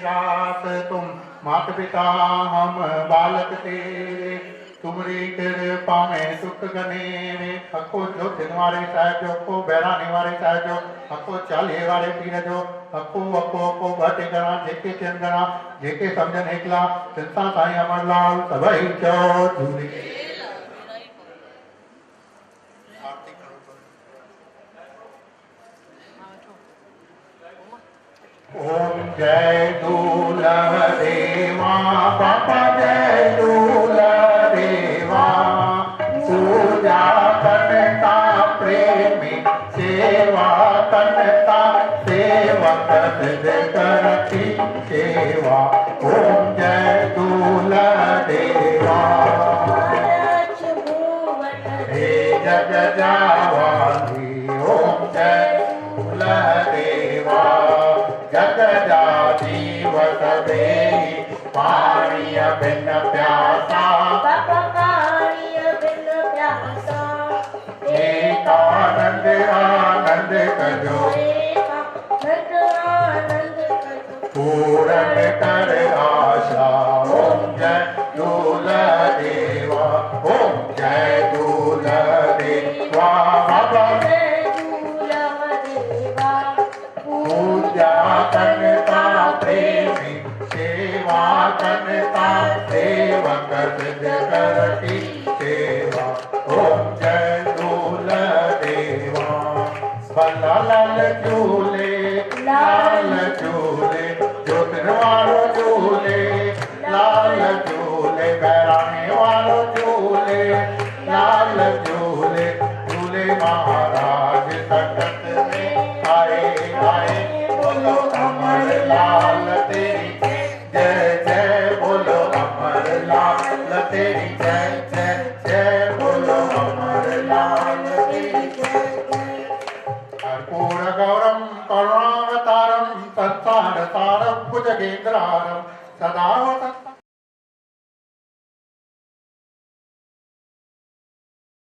दास तुम मात पिता हम बालक तेरे, तुमरी कृपा में सुख गने हको जो थिन वारे साहिब जो को बैराने वारे साहिब जो हको चाले वारे पीर जो हको हको हको बाटे करा जेके चन करा जेके समझन एकला संसा साईं अमरलाल सभई चो झूले। ओम जय दूल्हा देवा बाबा जय दूल्हा देवा, पूजा करता प्रेमी सेवा करता सेवक करती सेवा। ओम जय दूल्हा देवा हे जग जावाली, ओम जय दूल्हा देवा जग जाती वसदे पानी बिन प्यासा एक आनंद आनंद करो पूरन कर आशा। ओम जय दूल्हा देवा, ओम जय दूल्हा देवा बाबा पूजा करता प्रेमी सेवा करता सेवक करती सेवा। ओम जय दूल्हा देवा भला लाल झूले लाल झूले ज्योतिन वालो झूले लाल झूले बैराने वालो झूले लाल झूले झूले महाराज सकत में आए आए। बोलो अमर लाल तेरी जय जय, बोलो अमर लाल तेरी जय जय जय, बोलो अमर लाल तेरी जय जय। कर्पूर गौरम करुणावतारम संसार सारम भुजगेंद्रारम सदा